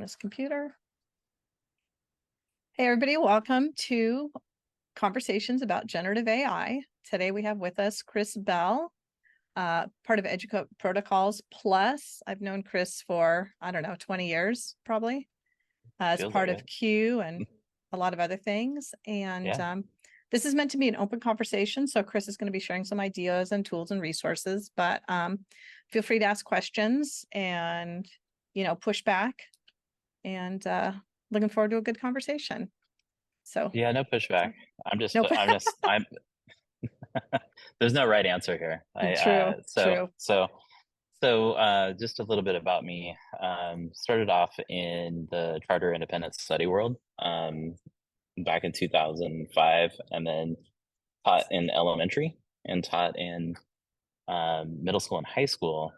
this computer. Hey, everybody, welcome to Conversations about Generative AI. Today we have with us Chris Bell, part of EduProtocols Plus. I've known Chris for, 20 years, probably, as Feels part like of it. Q and a lot of other things. And Yeah. this is meant to be an open conversation. So Chris is going to be sharing some ideas and tools and resources, but feel free to ask questions and, push back. And looking forward to a good conversation. So Yeah, no pushback. nope. I'm there's no right answer here. True, true. Just a little bit about me. Started off in the charter independent study world back in 2005, and then taught in elementary and taught in middle school and high school.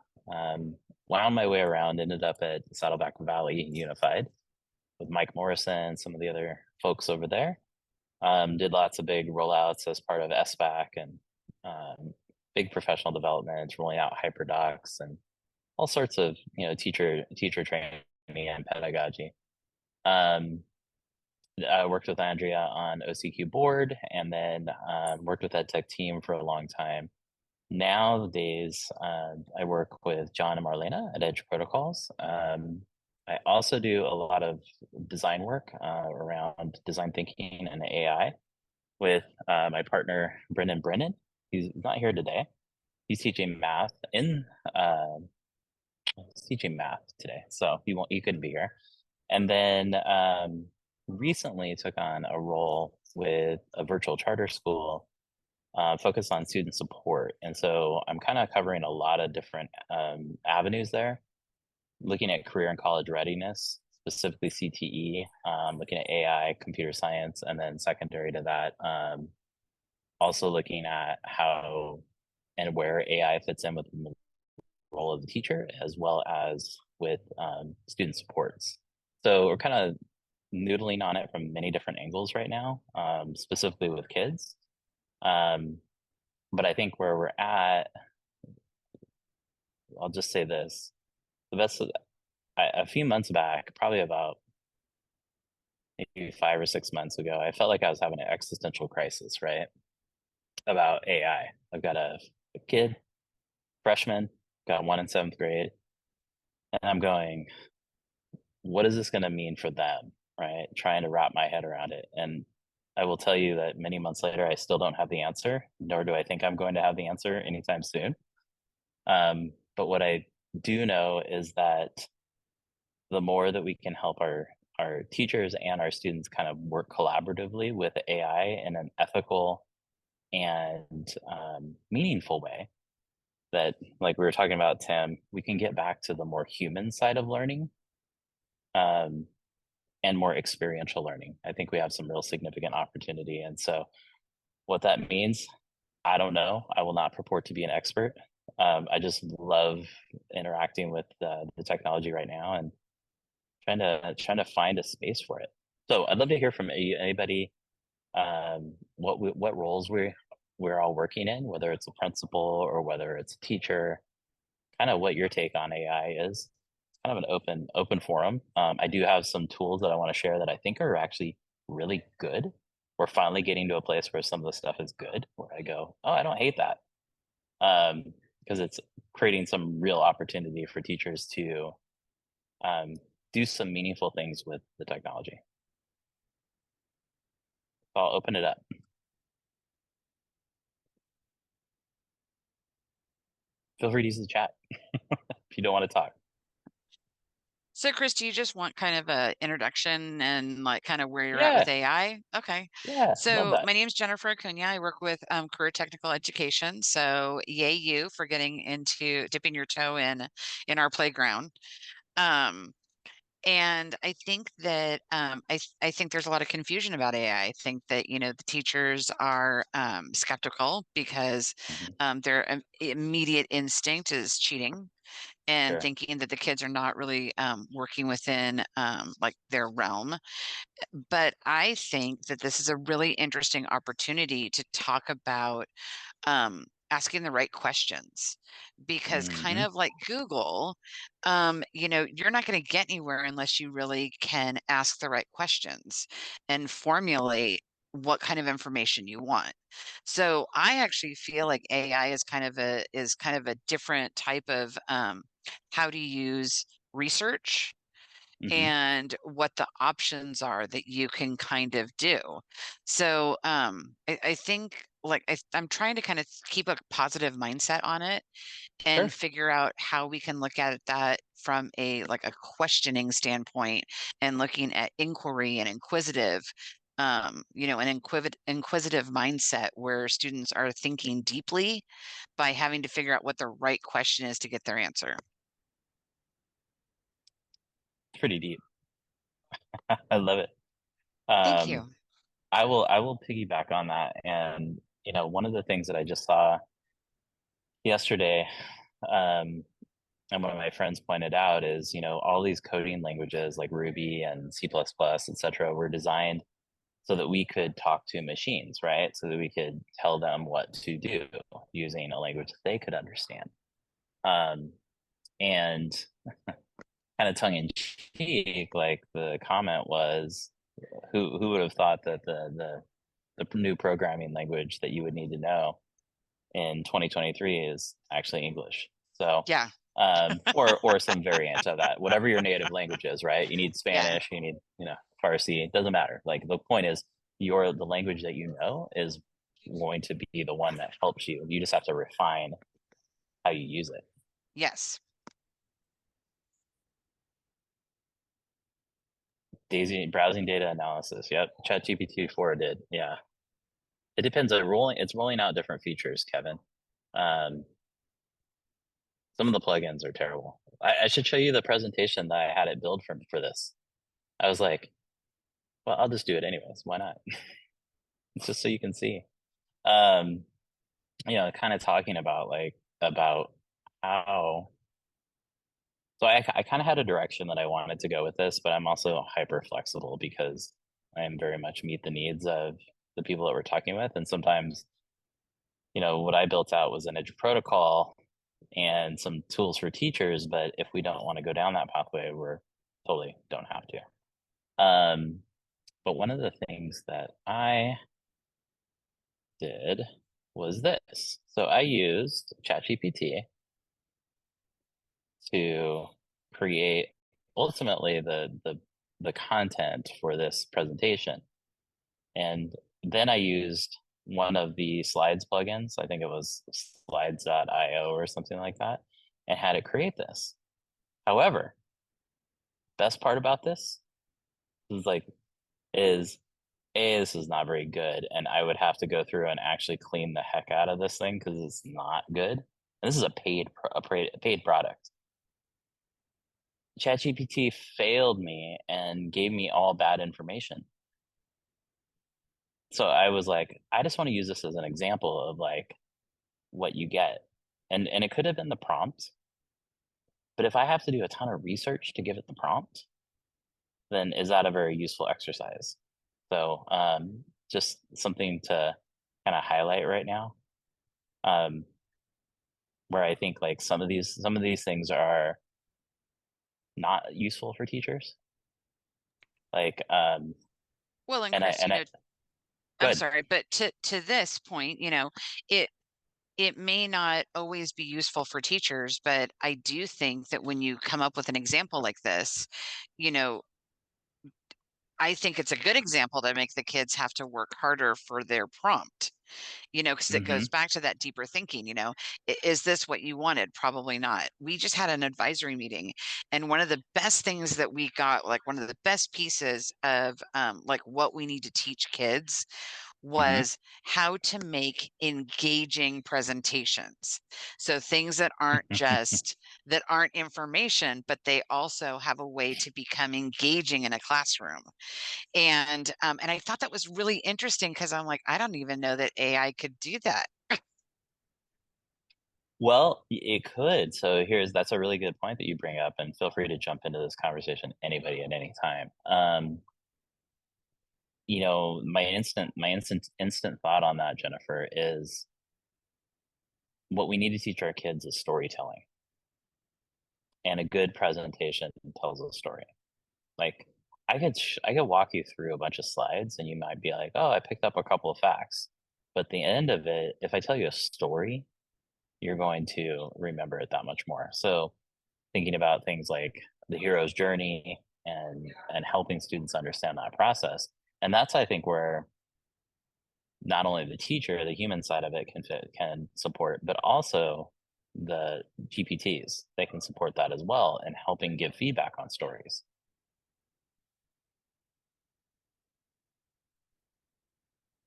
Wound my way around, ended up at Saddleback Valley Unified with Mike Morrison, some of the other folks over there. Did lots of big rollouts as part of SBAC and big professional development, rolling out HyperDocs and all sorts of teacher training and pedagogy. I worked with Andrea on OCQ board, and then worked with that tech team for a long time. Nowadays, I work with John and Marlena at EduProtocols. I also do a lot of design work around design thinking and AI with my partner Brennan. He's not here today. He's teaching math today, so he couldn't be here. And then recently took on a role with a virtual charter school focused on student support, and so I'm kind of covering a lot of different avenues there, looking at career and college readiness, specifically CTE, looking at AI, computer science, and then secondary to that, also looking at how and where AI fits in with the role of the teacher, as well as with student supports. So we're kind of noodling on it from many different angles right now, specifically with kids. But I think where we're at, I'll just say this: the best. A few months back, probably about maybe 5 or 6 months ago, I felt like I was having an existential crisis, right? About AI. I've got a kid, freshman, got one in seventh grade, and I'm going, what is this going to mean for them, right? Trying to wrap my head around it. And I will tell you that many months later, I still don't have the answer, nor do I think I'm going to have the answer anytime soon. But what I do know is that the more that we can help our teachers and our students kind of work collaboratively with AI in an ethical and meaningful way, that, like we were talking about, Tim, we can get back to the more human side of learning and more experiential learning. I think we have some real significant opportunity. And so what that means, I don't know. I will not purport to be an expert. I just love interacting with the technology right now and trying to find a space for it. So I'd love to hear from anybody, what roles we're all working in, whether it's a principal or whether it's a teacher, kind of what your take on AI is. It's kind of an open forum. I do have some tools that I want to share that I think are actually really good. We're finally getting to a place where some of the stuff is good, where I go, oh, I don't hate that. Because it's creating some real opportunity for teachers to do some meaningful things with the technology. So I'll open it up. Feel free to use the chat if you don't want to talk. So, Chris, do you just want kind of a introduction and like kind of where you're at Yeah, with AI? Okay. yeah, love So that. my name is Jennifer Acuna. I work with career technical education. So yay you for getting into dipping your toe in our playground. And I think that I think there's a lot of confusion about AI. I think that the teachers are skeptical because Mhm. their immediate instinct is cheating and Sure. thinking that the kids are not really working within like their realm. But I think that this is a really interesting opportunity to talk about asking the right questions, because kind Hmm. of like Google, you're not going to get anywhere unless you really can ask the right questions and formulate what kind of information you want. So I actually feel like AI is kind of a different type of how to use research Hmm. and what the options are that you can kind of do. So I think like I'm trying to kind of keep a positive mindset on it and Sure. figure out how we can look at that from a like a questioning standpoint, and looking at inquiry and inquisitive, an inquisitive mindset where students are thinking deeply by having to figure out what the right question is to get their answer. It's pretty deep. I love it. Thank Um, you. I will piggyback on that. And, one of the things that I just saw yesterday, um, and one of my friends pointed out is, all these coding languages like Ruby and C++, et cetera, were designed so that we could talk to machines, right? So that we could tell them what to do using a language that they could understand. Um, and kind of tongue in cheek, like the comment was, who would have thought that the new programming language that you would need to know in 2023 is actually English. So, Yeah. or some variant of that, whatever your native language is, right? You need Yeah. Spanish, you need, Farsi, it doesn't matter. Like the point is the language that you know is going to be the one that helps you. You just have to refine how you use it. Yes. Daisy browsing data analysis. Yep. ChatGPT 4 did. Yeah. It depends on it's rolling out different features, Kevin. Um, some of the plugins are terrible. I should show you the presentation that I had it build for this. I was like, well, I'll just do it anyways. Why not? It's just so you can see. Um, kind of talking about about how. So I kind of had a direction that I wanted to go with this, but I'm also hyper flexible because I'm very much meet the needs of the people that we're talking with, and sometimes what I built out was an edge protocol and some tools for teachers. But if we don't want to go down that pathway, we're totally don't have to. But one of the things that I did was this. So I used ChatGPT to create ultimately the content for this presentation. And then I used one of the slides plugins. I think it was slides.io or something like that, and had it create this. However, best part about this is is this is not very good, and I would have to go through and actually clean the heck out of this thing because it's not good. And this is a paid product. ChatGPT failed me and gave me all bad information. So I was like, I just want to use this as an example of what you get. And it could have been the prompt, but if I have to do a ton of research to give it the prompt, then is that a very useful exercise? So just something to kind of highlight right now. Where I think some of these things are not useful for teachers. Like Well, and and I Chris, and I I'm good. sorry, but to this point, it it may not always be useful for teachers, but I do think that when you come up with an example like this, you know, I think it's a good example to make the kids have to work harder for their prompt, because it Mm-hmm. goes back to that deeper thinking, is this what you wanted? Probably not. We just had an advisory meeting, and one of the best things that we got, like one of the best pieces of like what we need to teach kids Mm-hmm. was how to make engaging presentations. So things that aren't information, but they also have a way to become engaging in a classroom. And I thought that was really interesting because I'm like, I don't even know that AI could do that. Well, it could. So that's a really good point that you bring up, and feel free to jump into this conversation, anybody at any time. My instant thought on that, Jennifer, is what we need to teach our kids is storytelling. And a good presentation tells a story. Like I could walk you through a bunch of slides and you might be like, oh, I picked up a couple of facts. But at the end of it, if I tell you a story, you're going to remember it that much more. So thinking about things like the hero's journey and helping students understand that process. And that's, I think, where not only the teacher, the human side of it can support, but also the GPTs, they can support that as well and helping give feedback on stories.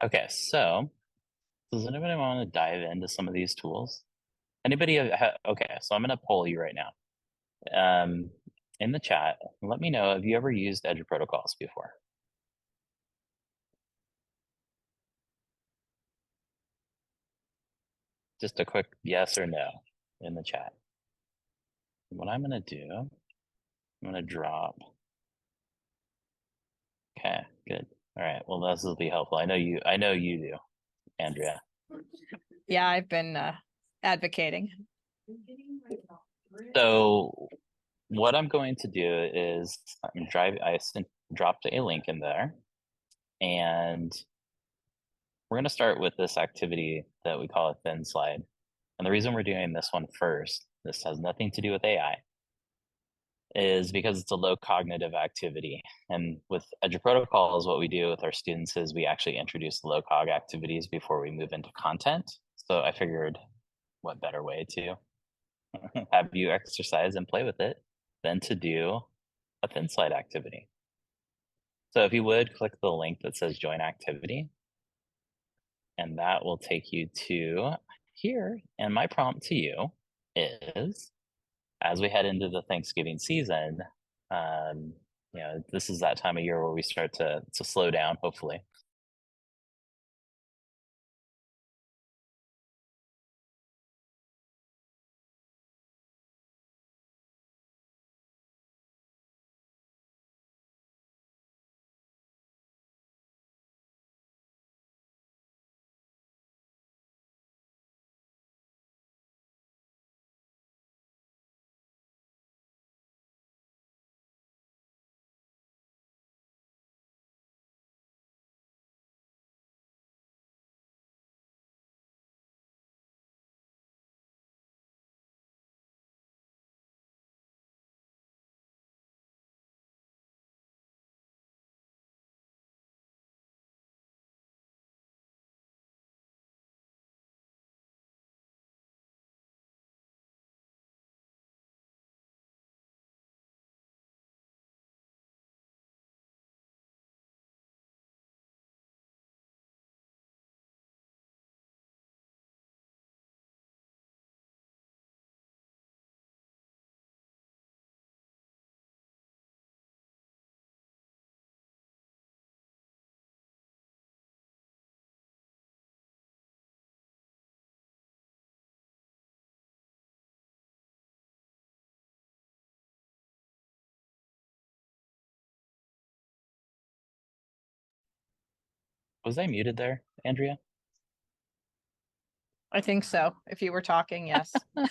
Okay, so does anybody want to dive into some of these tools? Anybody? Okay, so I'm going to poll you right now. In the chat, let me know, have you ever used EduProtocols before? Just a quick yes or no in the chat. What I'm going to do, I'm going to drop. Okay, good. All right, well, this will be helpful. I know you do, Andrea. Yeah, I've been advocating. So what I'm going to do is I dropped a link in there, and we're going to start with this activity that we call a thin slide. And the reason we're doing this one first, this has nothing to do with AI, is because it's a low cognitive activity. And with EduProtocols, what we do with our students is we actually introduce low cog activities before we move into content. So I figured what better way to have you exercise and play with it than to do a thin slide activity. So if you would click the link that says join activity, and that will take you to here. And my prompt to you is, as we head into the Thanksgiving season, you know, this is that time of year where we start to slow down, hopefully. Was I muted there, Andrea? I think so. If you were talking, yes. It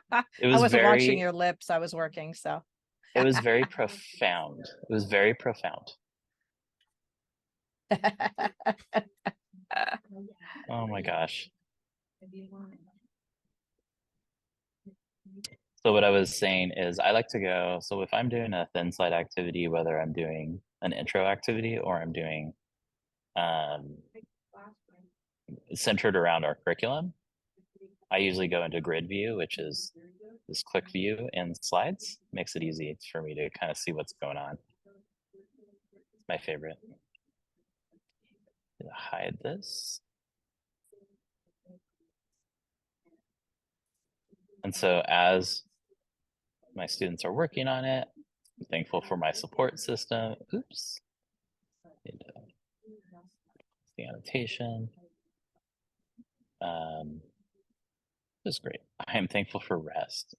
I was wasn't watching very, your lips. I was working, so. it was very profound. It was very profound. Oh my gosh. So what I was saying is I like to go, so if I'm doing a thin slide activity, whether I'm doing an intro activity or I'm doing centered around our curriculum, I usually go into grid view, which is this quick view in slides. Makes it easy for me to kind of see what's going on. It's my favorite. Hide this. And so as my students are working on it, I'm thankful for my support system. Oops. The annotation. This is great. I am thankful for rest.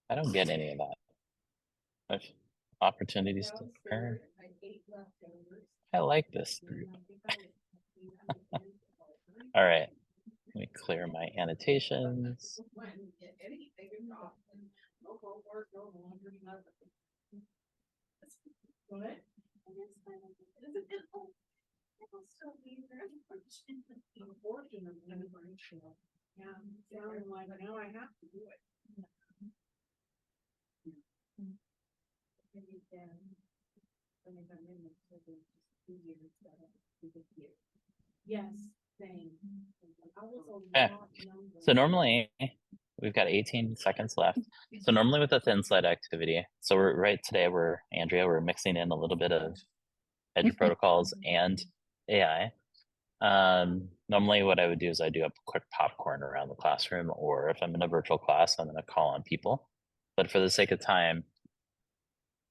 I don't get any of that. I've opportunities to earn. I like this group. All right. me clear my annotations. Yes, same. Okay. So normally we've got 18 seconds left. So normally with a thin slide activity, so Andrea, we're mixing in a little bit of EduProtocols and AI. Normally what I would do is I do a quick popcorn around the classroom, or if I'm in a virtual class, I'm going to call on people. But for the sake of time,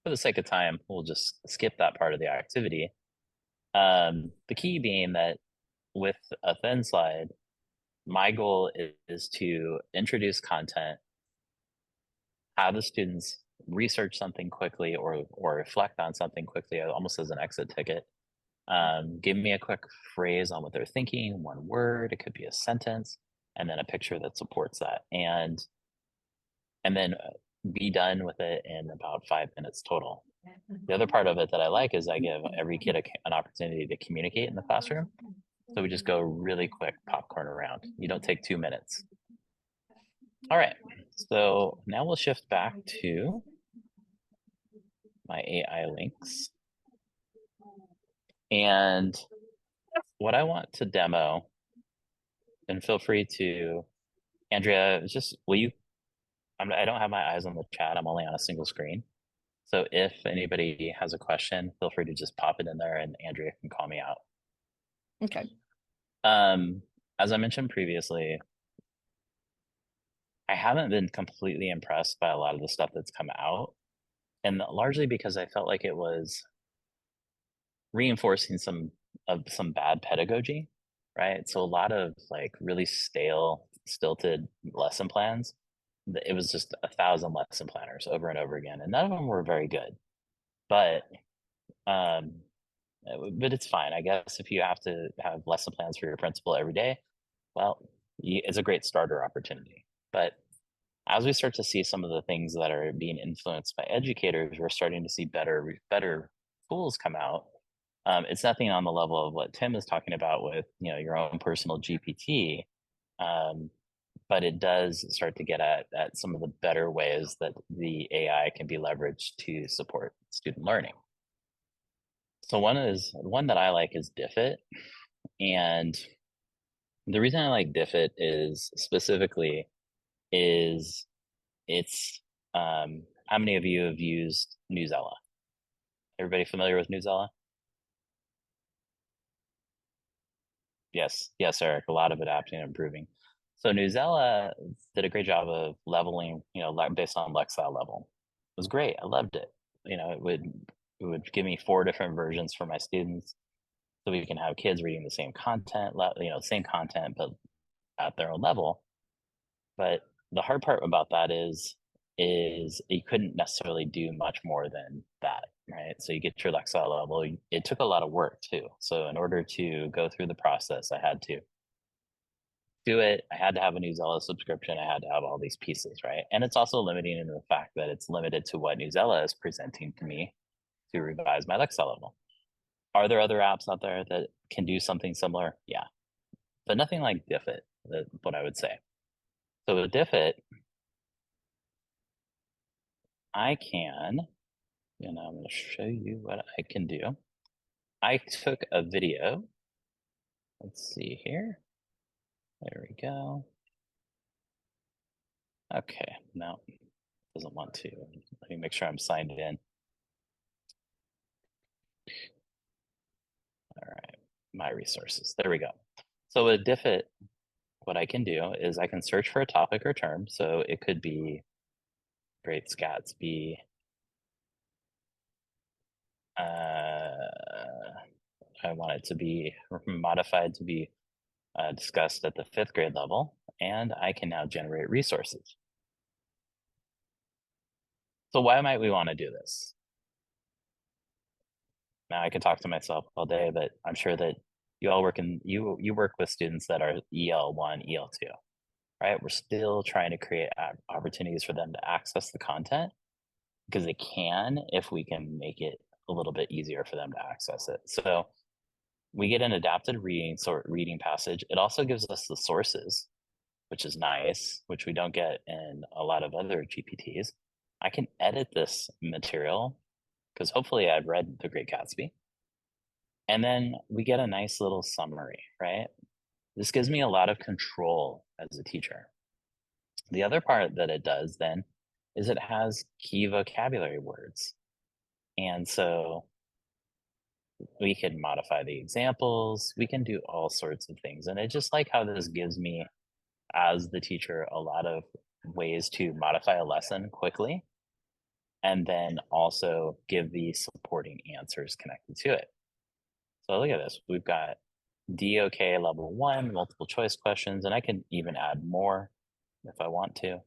we'll just skip that part of the activity. The key being that with a thin slide, my goal is to introduce content, have the students research something quickly or reflect on something quickly, almost as an exit ticket. Give me a quick phrase on what they're thinking, one word, it could be a sentence, and then a picture that supports that. And then be done with it in about 5 minutes total. The other part of it that I like is I give every kid an opportunity to communicate in the classroom. So we just go really quick popcorn around. You don't take 2 minutes. All right, so now we'll shift back to my AI links. And what I want to demo, and feel free to, Andrea, I don't have my eyes on the chat. I'm only on a single screen. So if anybody has a question, feel free to just pop it in there and Andrea can call me out. Okay. As I mentioned previously, I haven't been completely impressed by a lot of the stuff that's come out, and largely because I felt like it was reinforcing some bad pedagogy, right? So a lot of like really stale, stilted lesson plans. It was just 1,000 lesson planners over and over again, and none of them were very good. But it's fine, I guess. If you have to have lesson plans for your principal every day, well, it's a great starter opportunity. But as we start to see some of the things that are being influenced by educators, we're starting to see better tools come out. It's nothing on the level of what Tim is talking about with your own personal GPT, but it does start to get at some of the better ways that the AI can be leveraged to support student learning. So one that I like is Diffit, and the reason I like Diffit is specifically is it's how many of you have used Newsela? Everybody familiar with Newsela? Yes, Eric, a lot of adapting and improving. So Newsela did a great job of leveling, based on Lexile level. It was great. I loved it. It would give me 4 different versions for my students, so we can have kids reading the same content, same content, but at their own level. But the hard part about that is you couldn't necessarily do much more than that, right? So you get your Lexile level. It took a lot of work too. So in order to go through the process, I had to do it. I had to have a Newsela subscription. I had to have all these pieces, right? And it's also limiting in the fact that it's limited to what Newsela is presenting to me to revise my Lexile level. Are there other apps out there that can do something similar? Yeah, but nothing like Diffit, what I would say. So with Diffit, I can, I'm going to show you what I can do. I took a video. Let's see here. There we go. Okay, no, it doesn't want to. Let me make sure I'm signed in. All right, my resources. There we go. So with Diffit, what I can do is I can search for a topic or term. So it could be Great Gatsby. I want it to be modified to be discussed at the 5th grade level, and I can now generate resources. So why might we want to do this? Now I can talk to myself all day, but I'm sure that you all work in, you work with students that are EL1, EL2, right? We're still trying to create opportunities for them to access the content because they can, if we can make it a little bit easier for them to access it. So we get an adapted reading passage. It also gives us the sources, which is nice, which we don't get in a lot of other GPTs. I can edit this material because hopefully I've read The Great Gatsby. And then we get a nice little summary, right? This gives me a lot of control as a teacher. The other part that it does then is it has key vocabulary words. And so we can modify the examples, we can do all sorts of things. And I just like how this gives me, as the teacher, a lot of ways to modify a lesson quickly and then also give the supporting answers connected to it. So look at this. We've got DOK level 1, multiple choice questions, and I can even add more if I want to.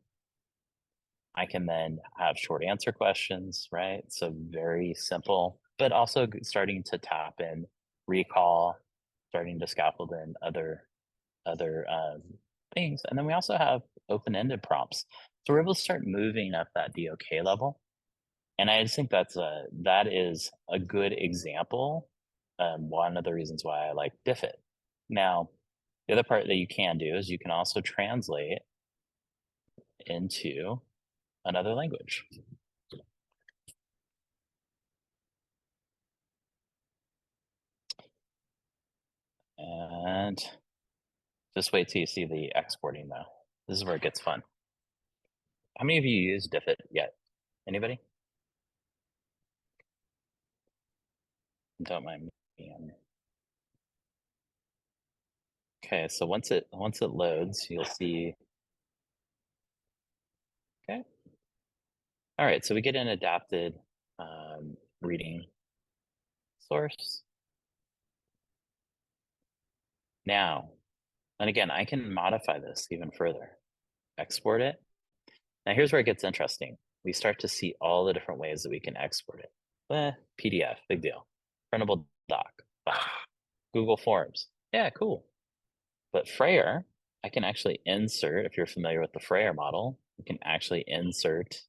I can then have short answer questions, right? So very simple, but also starting to tap in recall, starting to scaffold in other things. And then we also have open-ended prompts. So we're able to start moving up that DOK level. And I just think that is a good example. One of the reasons why I like Diffit. Now, the other part that you can do is you can also translate into another language. And just wait till you see the exporting though. This is where it gets fun. How many of you use Diffit yet? Anybody? Don't mind me. Okay, so once it loads, you'll see. Okay. All right, so we get an adapted reading source. Now, and again, I can modify this even further. Export it. Now here's where it gets interesting. We start to see all the different ways that we can export it. PDF, big deal. Printable doc, fine. Google Forms, yeah, cool. But Frayer, I can actually insert, if you're familiar with the Frayer model, you can actually insert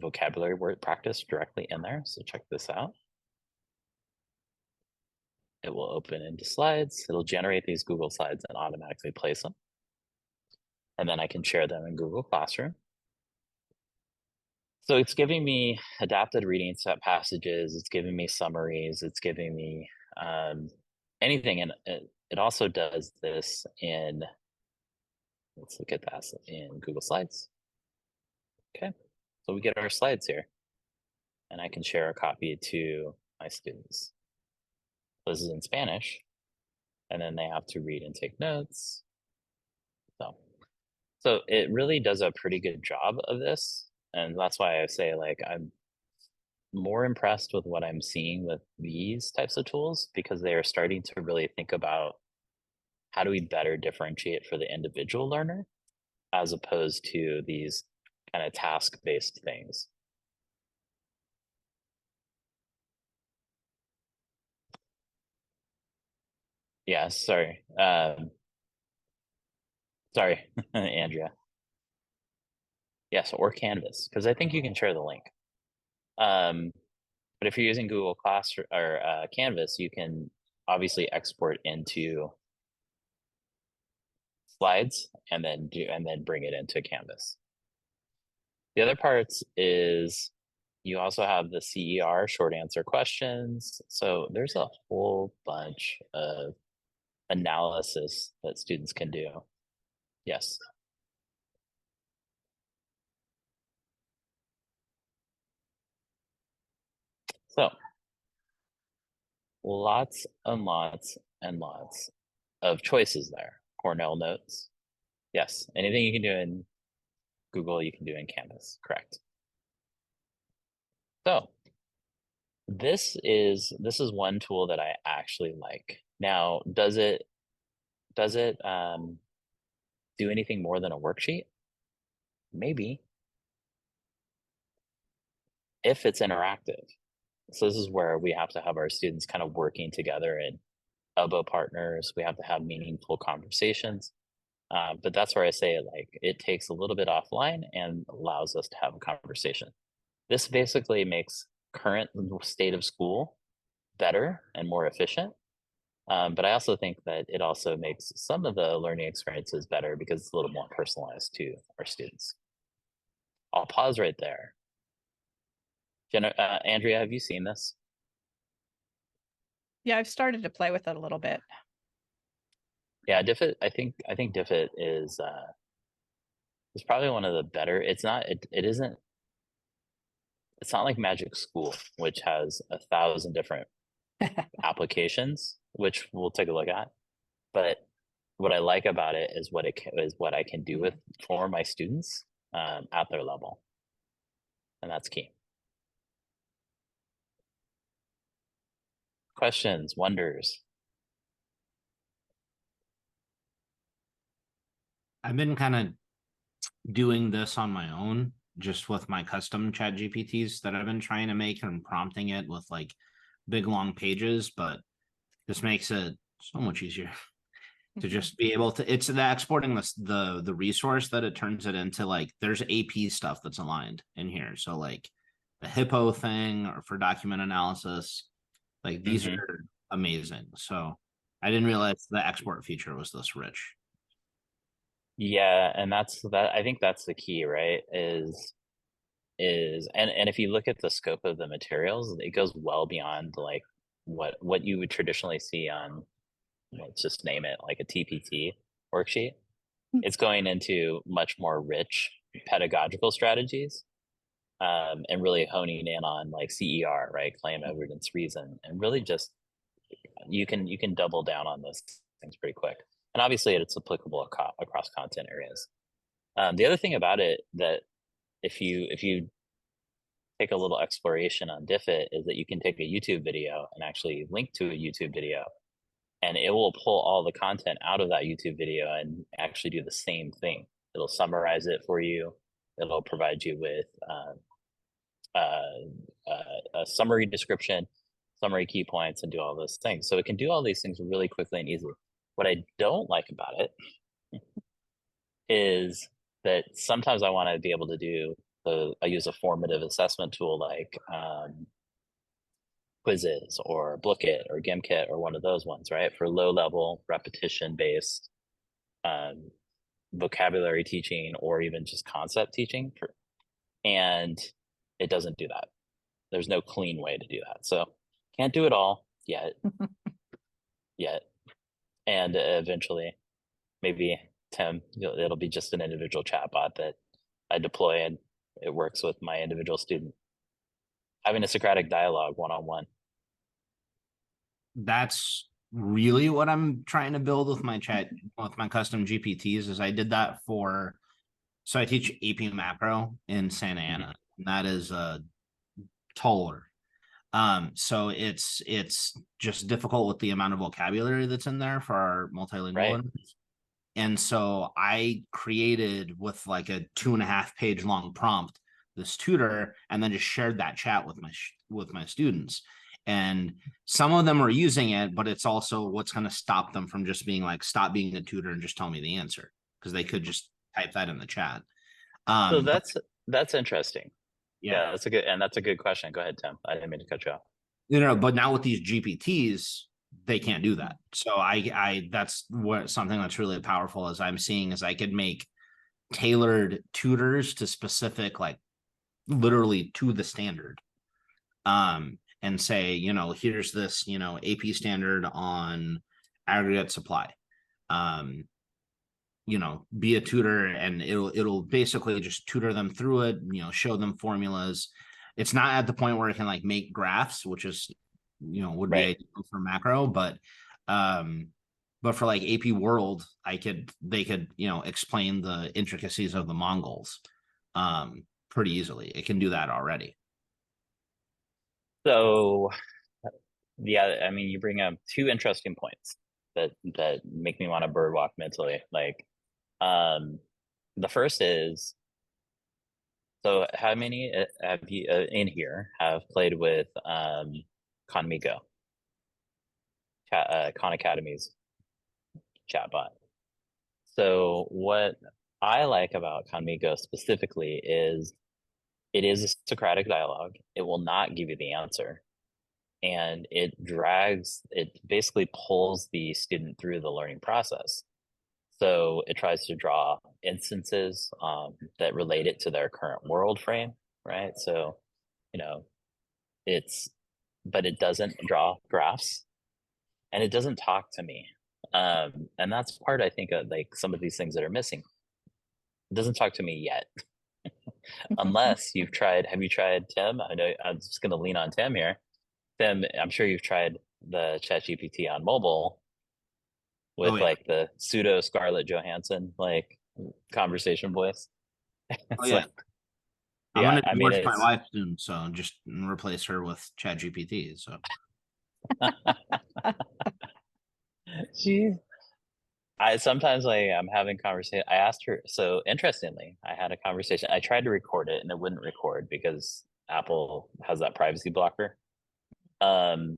vocabulary word practice directly in there. So check this out. It will open into slides. It'll generate these Google slides and automatically place them. And then I can share them in Google Classroom. So it's giving me adapted reading set passages. It's giving me summaries. It's giving me anything. And it also does this in, let's look at that in Google Slides. Okay, so we get our slides here. And I can share a copy to my students. This is in Spanish. And then they have to read and take notes. So it really does a pretty good job of this. And that's why I say, like, I'm more impressed with what I'm seeing with these types of tools because they are starting to really think about how do we better differentiate for the individual learner as opposed to these kind of task-based things. Yeah, sorry. Sorry, Andrea. Yes, or Canvas, because I think you can share the link. But if you're using Google Classroom or Canvas, you can obviously export into slides and then bring it into Canvas. The other parts is you also have the CER, short answer questions. So there's a whole bunch of analysis that students can do. Yes. So lots and lots and lots of choices there. Cornell notes. Yes, anything you can do in Google, you can do in Canvas, correct. So this is one tool that I actually like. Now, does it do anything more than a worksheet? Maybe. If it's interactive. So this is where we have to have our students kind of working together and elbow partners. We have to have meaningful conversations. But that's where I say like it takes a little bit offline and allows us to have a conversation. This basically makes current state of school better and more efficient. But I also think that it also makes some of the learning experiences better because it's a little more personalized to our students. I'll pause right there. Andrea, have you seen this? Yeah, I've started to play with it a little bit. Yeah, Diffit. I think Diffit is probably one of the better. It's not. It isn't. It's not like Magic School, which has 1,000 different applications, which we'll take a look at. But what I like about it is what I can do with for my students at their level, and that's key. Questions, wonders. I've been kind of doing this on my own, just with my custom chat GPTs that I've been trying to make and prompting it with like big long pages, but this makes it so much easier to just be able to, it's the exporting the resource that it turns it into, like there's AP stuff that's aligned in here. So like the hippo thing or for document analysis, like these are amazing. So I didn't realize the export feature was this rich. Yeah, and that's that. I think that's the key, right? And if you look at the scope of the materials, it goes well beyond like what you would traditionally see on, let's just name it, like a TPT worksheet. It's going into much more rich pedagogical strategies, and really honing in on like CER, right? Claim, evidence, reason, and really just you can double down on those things pretty quick. And obviously, it's applicable across content areas. The other thing about it that if you take a little exploration on Diffit is that you can take a YouTube video and actually link to a YouTube video, and it will pull all the content out of that YouTube video and actually do the same thing. It'll summarize it for you. It'll provide you with a summary description, summary key points, and do all those things. So it can do all these things really quickly and easily. What I don't like about it is that sometimes I want to be able to do I use a formative assessment tool like Quizzes or Bookit or Gimkit or one of those ones, right? For low level repetition based vocabulary teaching or even just concept teaching. And it doesn't do that. There's no clean way to do that. So can't do it all yet. And eventually, maybe Tim, it'll be just an individual chatbot that I deploy and it works with my individual student. Having a Socratic dialogue one-on-one. That's really what I'm trying to build with my custom GPTs. Is I did that so I teach AP macro in Santa Ana, and that is a taller. So it's just difficult with the amount of vocabulary that's in there for our multilingual learners. And so I created with like a 2.5 page long prompt this tutor, and then just shared that chat with my students. And some of them are using it, but it's also what's going to stop them from just being like, stop being a tutor and just tell me the answer, because they could just type that in the chat. So that's interesting. Yeah, that's a good question. Go ahead, Tim. I didn't mean to cut you off. But now with these GPTs, they can't do that. So that's something that's really powerful as I'm seeing is I could make tailored tutors to specific, like literally to the standard. And say, here's this, AP standard on aggregate supply. Be a tutor, and it'll basically just tutor them through it, show them formulas. It's not at the point where it can like make graphs, which is, would be ideal for macro, but for like AP World, they could, explain the intricacies of the Mongols pretty easily. It can do that already. So, yeah, I mean, you bring up two interesting points that make me want to birdwalk mentally. Like, the first is, so how many have you in here have played with Conmigo? Khan Academy's chatbot. So what I like about Khanmigo specifically is it is a Socratic dialogue. It will not give you the answer. And it basically pulls the student through the learning process. So it tries to draw instances that relate it to their current world frame, right? So, but it doesn't draw graphs and it doesn't talk to me. And that's part, I think, of like some of these things that are missing. It doesn't talk to me yet. Unless have you tried Tim? I know I'm just going to lean on Tim here. Tim, I'm sure you've tried the ChatGPT on mobile with like the pseudo Scarlett Johansson like conversation voice. Oh yeah. I'm Yeah, gonna divorce my wife soon, so just replace her with ChatGPT. So I sometimes I'm having conversation. I asked her. So interestingly, I had a conversation. I tried to record it and it wouldn't record because Apple has that privacy blocker on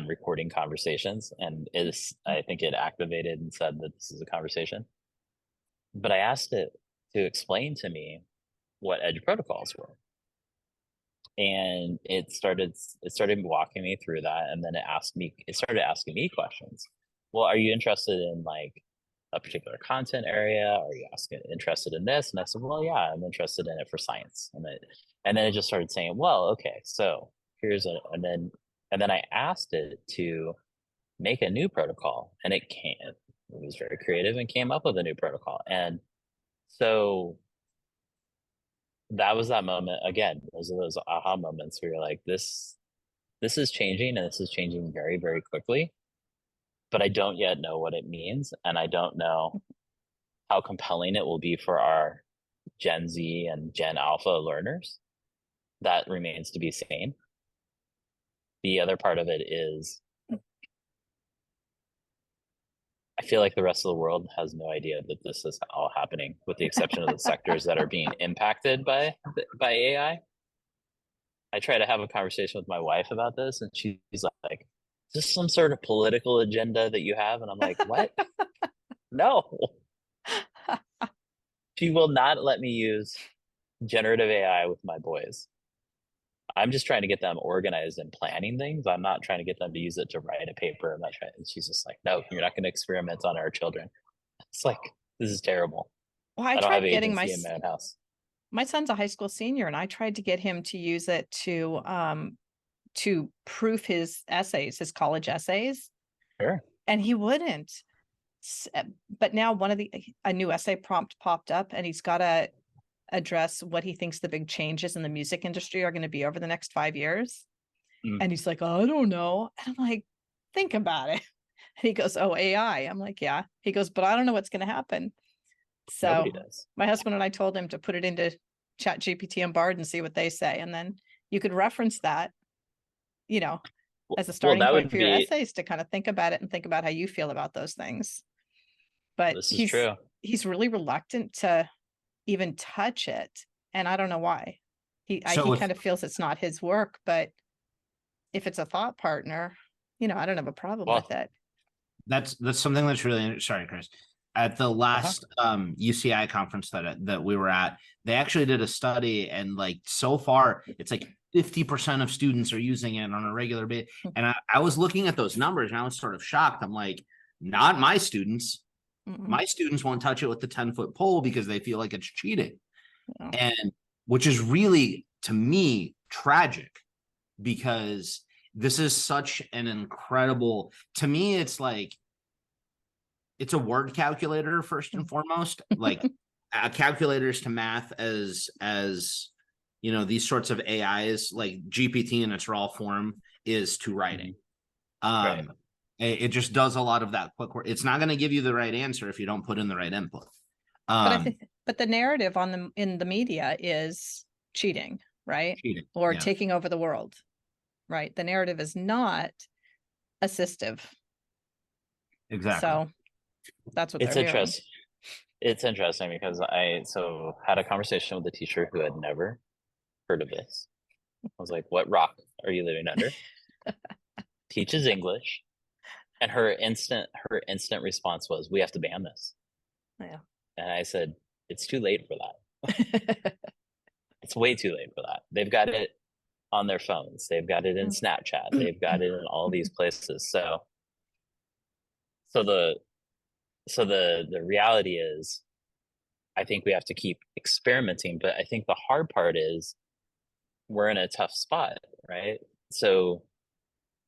recording conversations, and I think it activated and said that this is a conversation. But I asked it to explain to me what EduProtocols were, and it started walking me through that, and then it started asking me questions. Well, are you interested in like a particular content area? Are you interested in this? And I said, well, yeah, I'm interested in it for science. And then it just started saying, well, okay, so and then I asked it to make a new protocol, and it was very creative and came up with a new protocol. And so that was that moment again. Those aha moments where you're like, this is changing, and this is changing very, very quickly. But I don't yet know what it means, and I don't know how compelling it will be for our Gen Z and Gen Alpha learners. That remains to be seen. The other part of it is I feel like the rest of the world has no idea that this is all happening, with the exception of the sectors that are being impacted by AI. I try to have a conversation with my wife about this, and she's like, is this some sort of political agenda that you have? And I'm like, what? No. She will not let me use generative AI with my boys. I'm just trying to get them organized and planning things. I'm not trying to get them to use it to write a paper. I'm not trying. And she's just like, no, you're not going to experiment on our children. It's like, this is terrible. Well, I don't have agency in my own house. My son's a high school senior, and I tried to get him to use it to proof his essays, his college essays. Sure. And he wouldn't. But now a new essay prompt popped up, and he's got to address what he thinks the big changes in the music industry are going to be over the next 5 years. And he's like, oh, I don't know. And I'm like, think about it. And he goes, oh, AI. I'm like, yeah. He goes, but I don't know what's going to happen. So my husband and I told him to put it into ChatGPT and Bard and see what they say. And then you could reference that, as a starting point for your essays, to kind of think about it and think about how you feel about those things. But he's really reluctant to even touch it. And I don't know why. He kind of feels it's not his work, but if it's a thought partner, I don't have a problem with it. That's something that's really, sorry, Chris. At the last UCI conference that we were at, they actually did a study, and like so far it's like 50% of students are using it on a regular basis. And I was looking at those numbers and I was sort of shocked. I'm like, not my students. My students won't touch it with the 10-foot pole because they feel like it's cheating. And which is really, to me, tragic, because this is such an incredible, to me, it's like, it's a word calculator first and foremost, like calculators to math as these sorts of AIs, like GPT in its raw form is to writing. Right. It just does a lot of that quick work. It's not going to give you the right answer if you don't put in the right input. But the narrative in the media is cheating, right? Or taking over the world, right? The narrative is not assistive. Exactly. So that's what it's interesting. It's interesting because I had a conversation with a teacher who had never heard of this. I was like, what rock are you living under? Teaches English, And her instant response was, "We have to ban this." Yeah. And I said, "It's too late for that. It's way too late for that. They've got it on their phones. They've got it in Snapchat. They've got it in all these places." So the reality is, I think we have to keep experimenting, but I think the hard part is we're in a tough spot, right? So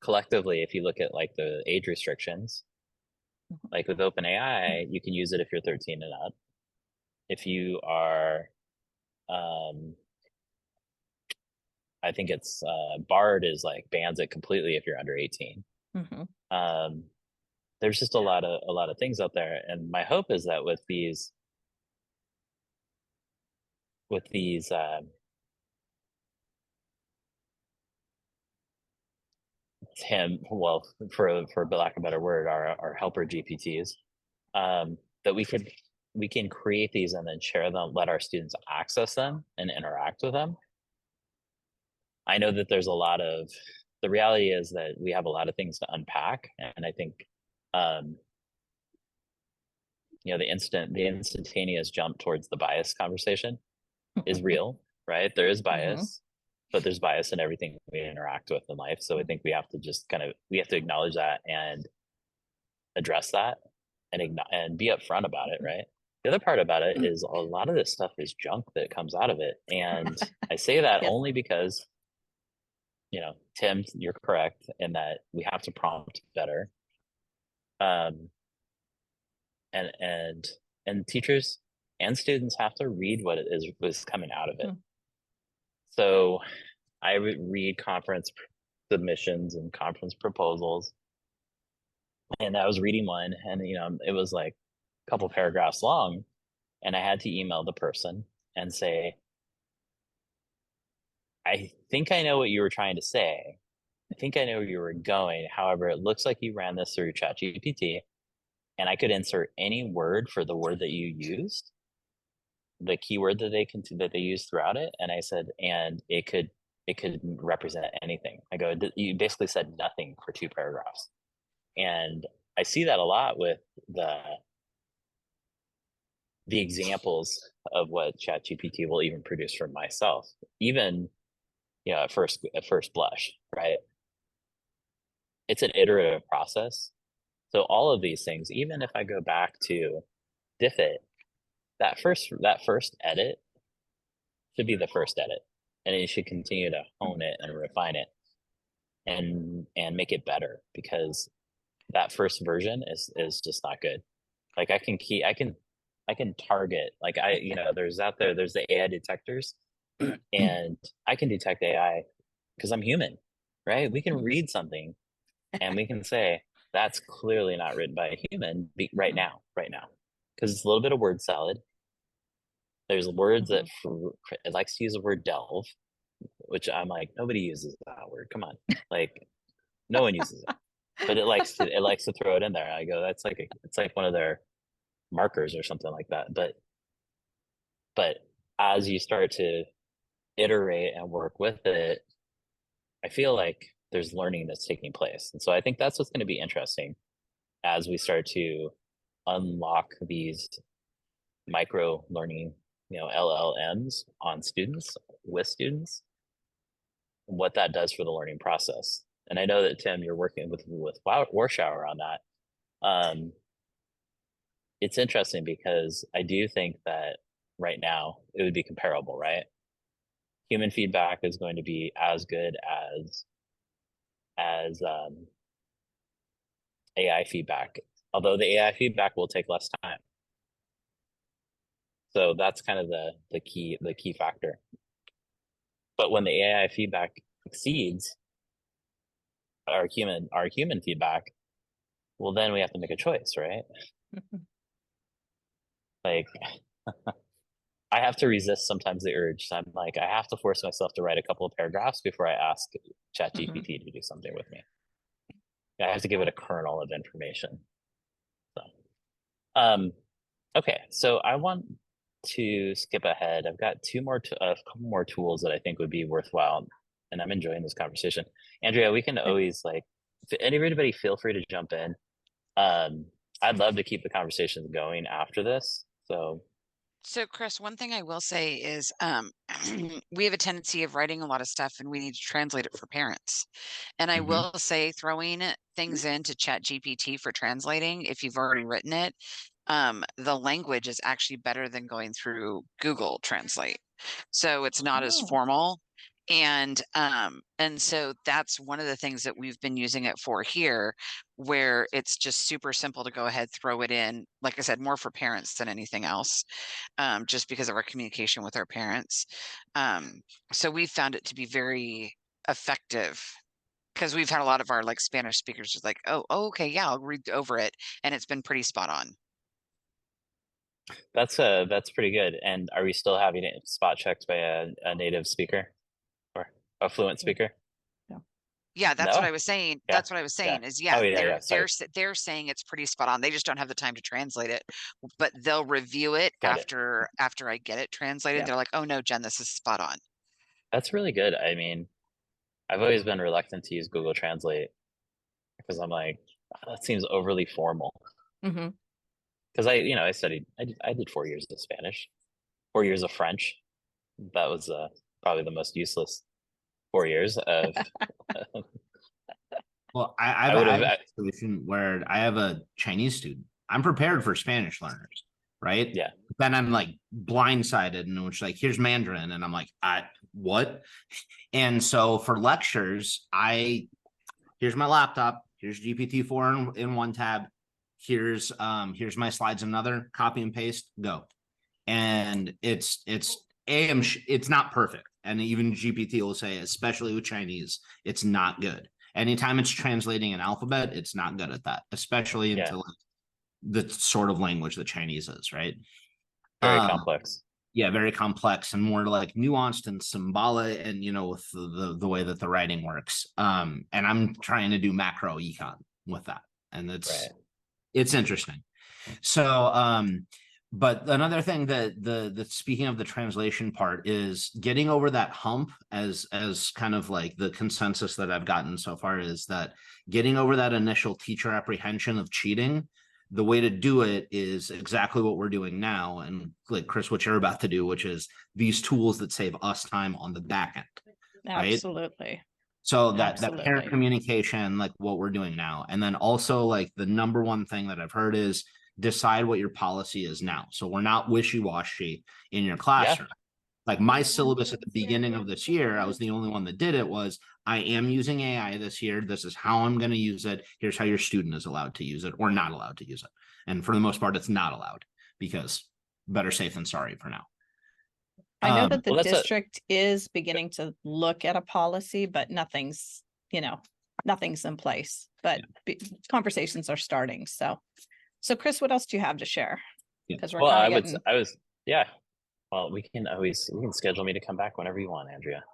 collectively, if you look at like the age restrictions, like with OpenAI, you can use it if you're 13 and up. If you are, I think it's Bard is like bans it completely if you're under 18. Mhm. There's just a lot of things out there, and my hope is that with these well, for lack of a better word, our helper GPTs, that we can create these and then share them, let our students access them and interact with them. I know that there's the reality is that we have a lot of things to unpack, and I think the instantaneous jump towards the bias conversation is real, right? There is bias, but there's bias in everything we interact with in life. So I think we have to just we have to acknowledge that and address that and be upfront about it, right? The other part about it is a lot of this stuff is junk that comes out of it. And I say that Yes. only because, Tim, you're correct in that we have to prompt better. And teachers and students have to read what it was coming out of it. So I would read conference submissions and conference proposals, and I was reading one, and it was like a couple paragraphs long, and I had to email the person and say, "I think I know what you were trying to say. I think I know where you were going. However, it looks like you ran this through ChatGPT, and I could insert any word for the word that you used, the keyword that they use throughout it." And I said, and it could represent anything. I go, "You basically said nothing for 2 paragraphs." And I see that a lot with the examples of what ChatGPT will even produce for myself, even at first blush, right? It's an iterative process. So all of these things, even if I go back to Diffit, that first edit should be the first edit, and you should continue to hone it and refine it and make it better, because that first version is just not good. Like I can target, like there's the AI detectors, and I can detect AI because I'm human, right? We can read something and we can say that's clearly not written by a human right now, because it's a little bit of word salad. There's words that it likes to use the word delve, which I'm like, nobody uses that word. Come on, like no one uses it, but it likes to throw it in there. I go, it's like one of their markers or something like that. But as you start to iterate and work with it, I feel like there's learning that's taking place. And so I think that's what's going to be interesting as we start to unlock these micro learning, LLMs on students, with students, what that does for the learning process. And I know that, Tim, you're working with Warshower on that. It's interesting because I do think that right now it would be comparable, right? Human feedback is going to be as good as AI feedback, although the AI feedback will take less time. So that's kind of the key factor. But when the AI feedback exceeds our human feedback, well, then we have to make a choice, right? Like I have to resist sometimes the urge. I'm like, I have to force myself to write a couple of paragraphs before I ask ChatGPT to do something with me. I have to give it a kernel of information. So, okay, so I want to skip ahead. I've got a couple more tools that I think would be worthwhile, and I'm enjoying this conversation. Andrea, we can always anybody feel free to jump in. I'd love to keep the conversations going after this. So So, Chris, one thing I will say is we have a tendency of writing a lot of stuff and we need to translate it for parents. And I Mhm. will say throwing things into Chat GPT for translating, if you've already written it, the language is actually better than going through Google Translate. So it's not as Oh. formal. And so that's one of the things that we've been using it for here, where it's just super simple to go ahead, throw it in, like I said, more for parents than anything else, just because of our communication with our parents. So we found it to be very effective because we've had a lot of our like Spanish speakers just like, oh, okay, yeah, I'll read over it, and it's been pretty spot on. that's pretty good. And are we still having it spot checked by a native speaker or a fluent speaker? Yeah, that's what No? I was saying. Yeah, That's what I was yeah. saying is, Oh yeah, yeah, sorry. they're saying it's pretty spot on. They just don't have the time to translate it, but they'll review it Got it. after I get it translated. Yeah. They're like, oh no, Jen, this is spot on. That's really good. I mean, I've always been reluctant to use Google Translate because I'm like, "Oh, that seems overly formal." Hmm. Because I did 4 years of Spanish, 4 years of French. That was probably the most useless 4 years of. Well, I would I have. have a situation where I have a Chinese student. I'm prepared for Spanish learners, right? Yeah. Then I'm like blindsided, and which like here's Mandarin, and I'm like, what? And so for lectures, here's my laptop, here's GPT-4 in one tab, here's my slides in another, copy and paste, go. And it's not perfect, and even GPT will say, especially with Chinese, it's not good. Anytime it's translating an alphabet, it's not good at that, especially Yeah. into like the sort of language that Chinese is, right? Very complex. Yeah, very complex and more like nuanced and symbolic, and with the way that the writing works. And I'm trying to do macro econ with that, and it's interesting. So but another thing that the speaking of the translation part is getting over that hump, as kind of like the consensus that I've gotten so far is that getting over that initial teacher apprehension of cheating, the way to do it is exactly what we're doing now, and like Chris, what you're about to do, which is these tools that save us time on the back end. Right? Absolutely. So that parent Absolutely. communication, like what we're doing now, and then also like the number one thing that I've heard is decide what your policy is now. So we're not wishy-washy in your classroom. Like my syllabus at the beginning of this year, I was the only one that did it, was I am using AI this year. This is how I'm going to use it. Here's how your student is allowed to use it or not allowed to use it. And for the most part, it's not allowed, because better safe than sorry for now. I know that the Well, district is beginning to look at a policy, but nothing's in place, but conversations are starting. So Chris, what else do you have to share? Yeah. Because we're Well, kind of getting. yeah. Well, we can schedule me to come back whenever you want, Andrea.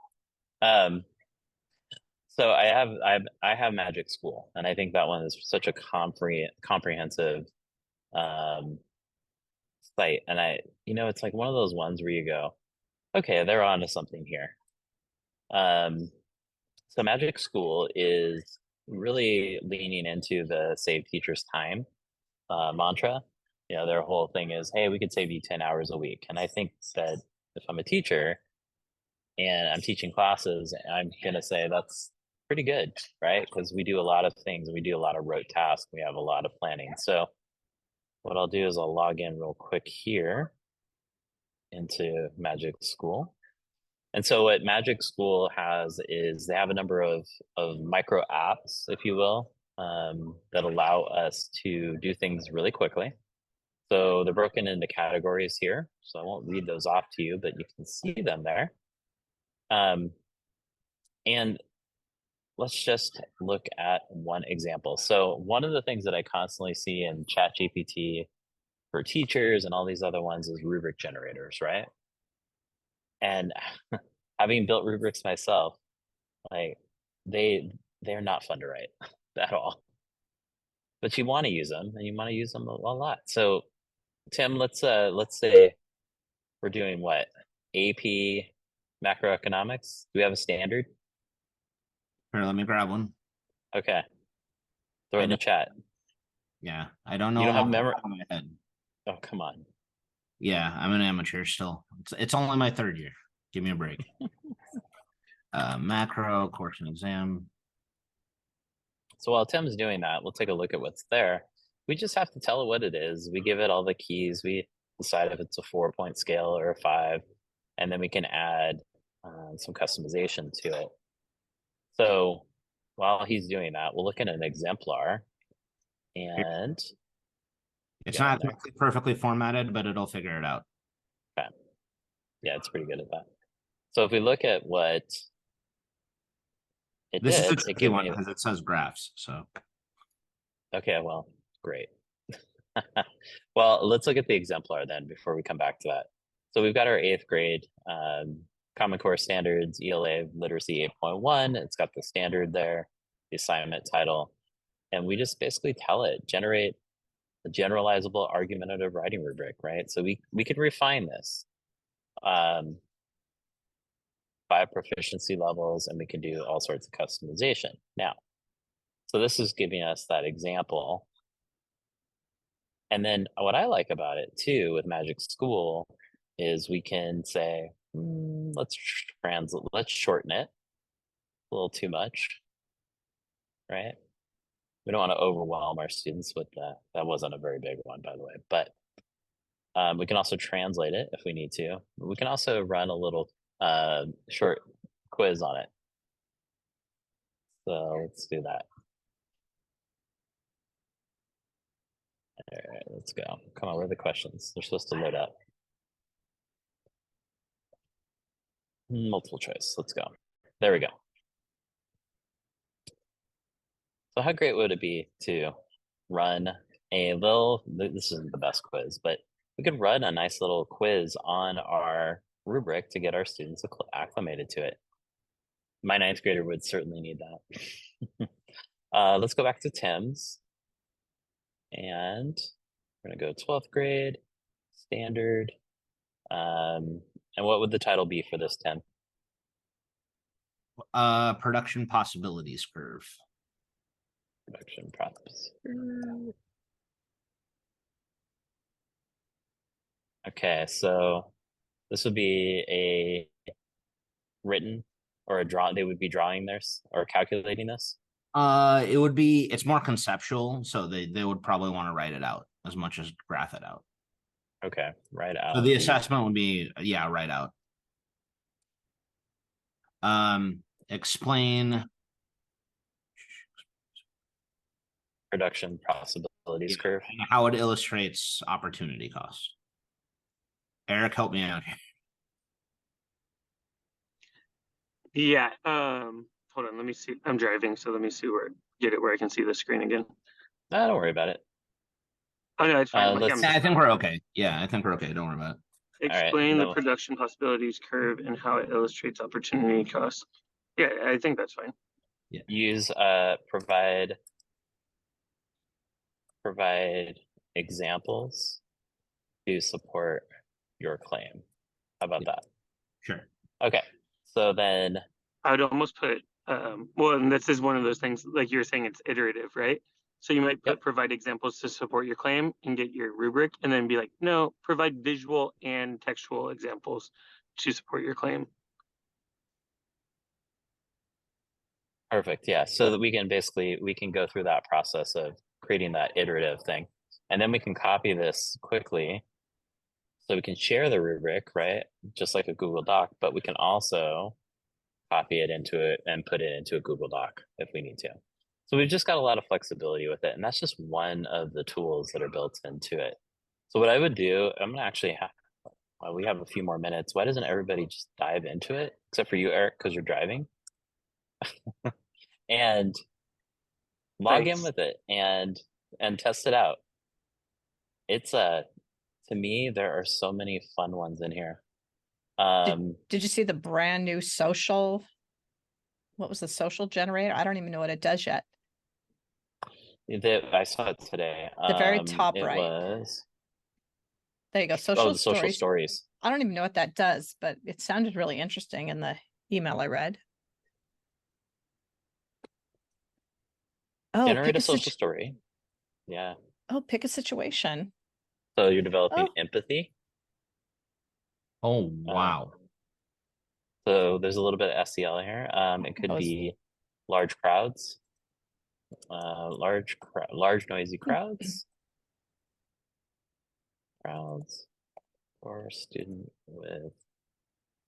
So I have Magic School, and I think that one is such a comprehensive site. And it's like one of those ones where you go, okay, they're onto something here. So Magic School is really leaning into the save teachers time mantra. Their whole thing is, hey, we could save you 10 hours a week. And I think that if I'm a teacher and I'm teaching classes, I'm going to say that's pretty good, right? Because we do a lot of things. We do a lot of rote tasks. We have a lot of planning. So what I'll do is I'll log in real quick here into Magic School. And so what Magic School has is they have a number of micro apps, if you will, that allow us to do things really quickly. So they're broken into categories here. So I won't read those off to you, but you can see them there. And let's just look at one example. So one of the things that I constantly see in ChatGPT for teachers and all these other ones is rubric generators, right? And having built rubrics myself, like they're not fun to write at all. But you want to use them, and you want to use them a lot. So Tim, let's say we're doing what? AP macroeconomics. Do we have a standard? Here, let me grab one. Okay. Throw it I in the know. chat. Yeah, I don't know. You don't have off the memory. top of my head. Oh, come on. Yeah, I'm an amateur still. It's only my third year. Give me a break. Macro, course and exam. So while Tim's doing that, we'll take a look at what's there. We just have to tell it what it is. We give it all the keys. We decide if it's a 4-point scale or a 5, and then we can add some customization to it. So while he's doing that, we'll look at an exemplar, and It's Got not it there. exactly perfectly formatted, but it'll figure it out. yeah, it's pretty good at that. So if we look at what it This is a did, it tricky gave one me, because it says graphs. So okay, well, great. Well, let's look at the exemplar then before we come back to that. So we've got our 8th grade Common Core Standards ELA Literacy 8.1. It's got the standard there, the assignment title, and we just basically tell it, generate a generalizable argumentative writing rubric, right? So we could refine this by proficiency levels, and we can do all sorts of customization. Now, so this is giving us that example. And then what I like about it too with Magic School is we can say, let's shorten it a little too much, right? We don't want to overwhelm our students with that. That wasn't a very big one, by the way, but we can also translate it if we need to. We can also run a little short quiz on it. So let's do that. All right, let's go. Come on, where are the questions? They're supposed to load up. Multiple choice. Let's go. There we go. So how great would it be to run a little, this isn't the best quiz, but we could run a nice little quiz on our rubric to get our students acclimated to it. My 9th grader would certainly need that. Let's go back to Tim's. And we're gonna go 12th grade, standard. And what would the title be for this, Tim? production possibilities curve. Production props. Okay, so this would be a written or a draw. They would be drawing this or calculating this. It would be, it's more conceptual, so they would probably want to write it out as much as graph it out. Okay, right out. So the assessment would be, yeah, write out. Explain Production possibilities curve. and how it illustrates opportunity cost. Eric, help me out here. Yeah, hold on, let me see. I'm driving, so let me see get it where I can see the screen again. No, don't worry about it. Oh no, it's fine. let's- Yeah, I think we're okay. Yeah, I think we're okay. Don't worry about it. Explain the no. production possibilities curve and how it illustrates opportunity cost. Yeah, I think that's fine. Use provide examples to support your claim. How about that? Sure. Okay, so then I would almost put well, and this is one of those things, like you're saying, it's iterative, right? So you might put provide examples to support your claim and get your rubric, and then be like, no, provide visual and textual examples to support your claim. perfect, yeah. So that we can go through that process of creating that iterative thing, and then we can copy this quickly. So we can share the rubric, right? Just like a Google Doc, but we can also copy it into it and put it into a Google Doc if we need to. So we've just got a lot of flexibility with it. And that's just one of the tools that are built into it. So what I would do, I'm gonna actually have, well, we have a few more minutes. Why doesn't everybody just dive into it? Except for you, Eric, because you're driving. And log in with it and test it out. It's to me, there are so many fun ones in here. Did you see the brand new social? What was the social generator? I don't even know what it does yet. I saw it today. The very top it right. Was There you go. the Social social stories. stories. I don't even know what that does, but it sounded really interesting in the email I read. Oh, Generate pick a a social situ- story. Yeah. oh, pick a situation. So you're developing Oh. empathy. Oh, Um, wow. So there's a little bit of SEL here. It could That was- be large crowds, large noisy crowds, crowds, or a student with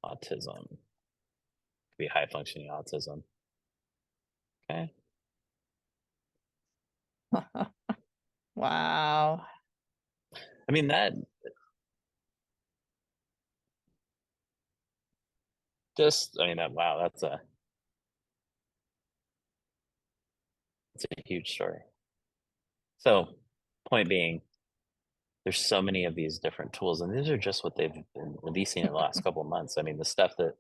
autism. Could be high functioning autism. Okay. Wow. I mean that wow, that's a huge story. So point being, there's so many of these different tools, and these are just what they've been releasing in the last couple of months. I mean, the stuff that,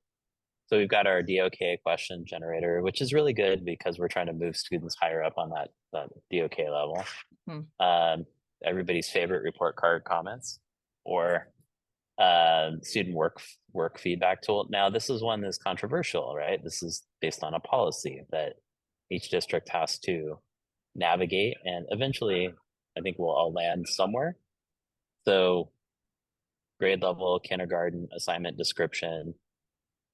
so we've got our DOK question generator, which is really good because we're trying to move students higher up on that DOK level. Everybody's favorite report card comments, or student work feedback tool. Now, this is one that's controversial, right? This is based on a policy that each district has to navigate, and eventually, I think we'll all land somewhere. So, grade level, kindergarten, assignment description,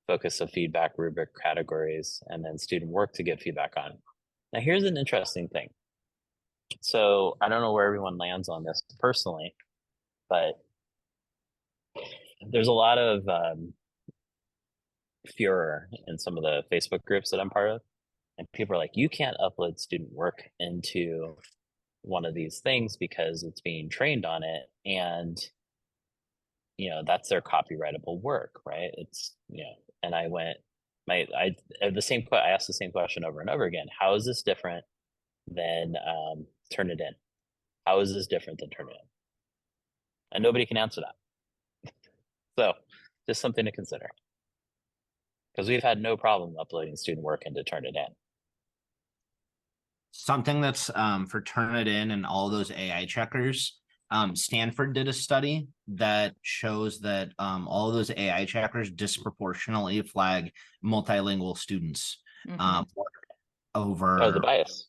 focus of feedback, rubric categories, and then student work to get feedback on. Now, here's an interesting thing. So, I don't know where everyone lands on this personally, but there's a lot of furor in some of the Facebook groups that I'm part of. And people are like, you can't upload student work into one of these things because it's being trained on it. And, that's their copyrightable work, right? It's, and I went, I asked the same question over and over again. How is this different than Turnitin? How is this different than Turnitin? And nobody can answer that. So just something to consider. Because we've had no problem uploading student work into Turnitin. Something that's for Turnitin and all those AI checkers. Stanford did a study that shows that all of those AI checkers disproportionately flag multilingual students over the bias,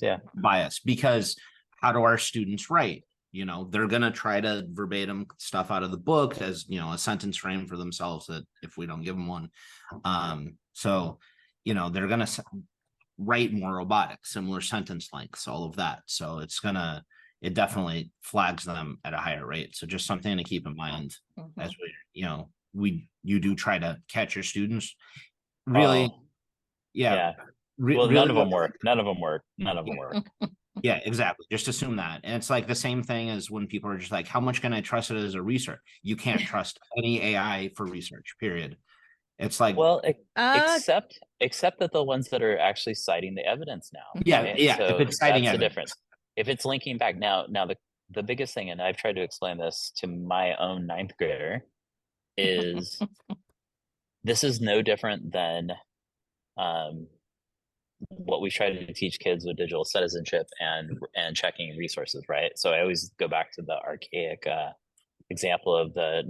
yeah. bias, because how do our students write? They're gonna try to verbatim stuff out of the book as a sentence frame for themselves, that if we don't give them one. So they're gonna write more robotic, similar sentence lengths, all of that. So it definitely flags them at a higher rate. So just something to keep in mind as you do try to catch your students. Really, Well, really, none of them work. None of them work. Yeah, exactly. Just assume that. And it's like the same thing as when people are just like, how much can I trust it as a research? You can't trust any AI for research, period. It's like, well, except that the ones that are actually citing the evidence now. Yeah, right? yeah. So if it's citing that's the evidence. difference. If it's linking back now the biggest thing, and I've tried to explain this to my own 9th grader, is this is no different than what we try to teach kids with digital citizenship and checking resources, right? So I always go back to the archaic example of the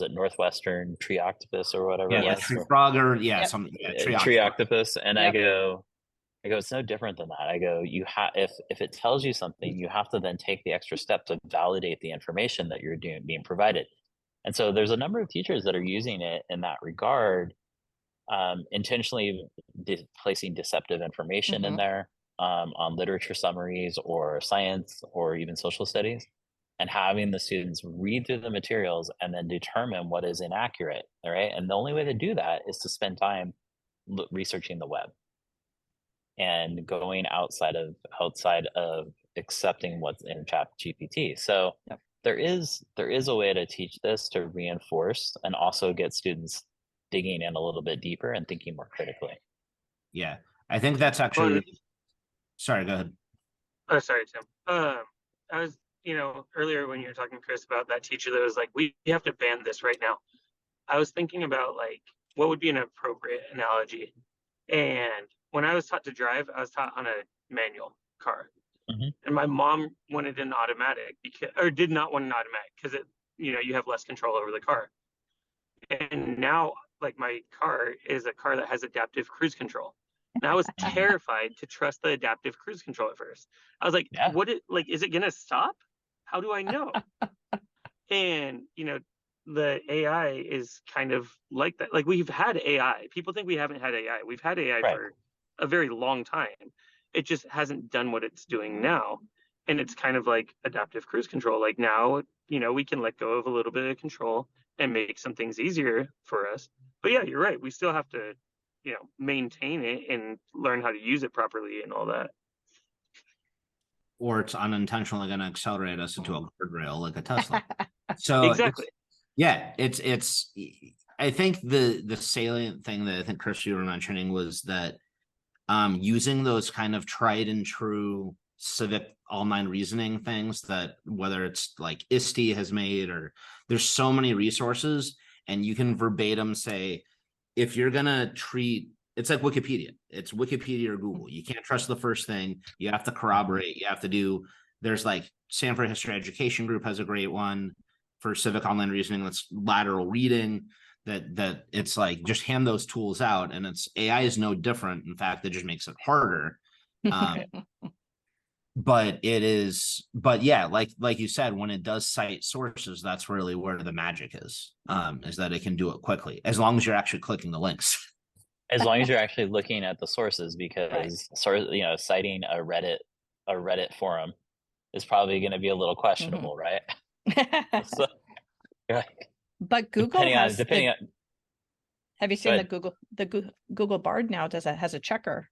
Northwestern tree octopus or whatever. Yeah, it was? tree frog or Yep. something. Tree octopus, and Yep. I go, it's no different than that. I go, if it tells you something, you have to then take the extra step to validate the information that you're being provided. And so there's a number of teachers that are using it in that regard, intentionally placing deceptive information in there on literature summaries or science or even social studies, and having the students read through the materials and then determine what is inaccurate. All right. And the only way to do that is to spend time researching the web and going outside of accepting what's in ChatGPT. So there is a way to teach this to reinforce and also get students digging in a little bit deeper and thinking more critically. Yeah, I think that's actually. Sorry, go ahead. Oh, sorry, Tim. I was, earlier when you were talking, Chris, about that teacher that was like, we have to ban this right now. I was thinking about like what would be an appropriate analogy. And when I was taught to drive, I was taught on a manual car. And my mom wanted an automatic did not want an automatic because it, you have less control over the car. And now, like, my car is a car that has adaptive cruise control. And I was terrified to trust the adaptive cruise control at first. I was like, Yeah. is it gonna stop? How do I know? And the AI is kind of like that. Like, we've had AI. People think we haven't had AI. We've had AI Right. for a very long time. It just hasn't done what it's doing now. And it's kind of like adaptive cruise control. Like, now, we can let go of a little bit of control and make some things easier for us. But yeah, you're right. We still have to, maintain it and learn how to use it properly and all that. Or it's unintentionally going to accelerate us into a guardrail like a Tesla. So Exactly. it's I think the salient thing that I think Chris you were mentioning was that using those kind of tried and true civic online reasoning things that whether it's like ISTE has made, or there's so many resources, and you can verbatim say, if you're gonna treat, it's like Wikipedia, it's Wikipedia or Google, you can't trust the first thing, you have to corroborate, you have to do, there's like Stanford History Education Group has a great one for civic online reasoning, that's lateral reading, that it's like just hand those tools out, and it's AI is no different. In fact, it just makes it harder. But yeah, like you said, when it does cite sources, that's really where the magic is that it can do it quickly, as long as you're actually clicking the links. As long as you're actually looking at the sources, because citing a Reddit forum is probably going to be a little questionable, right? So, But Google depending has on have you Go seen ahead. the Google Bard now has a checker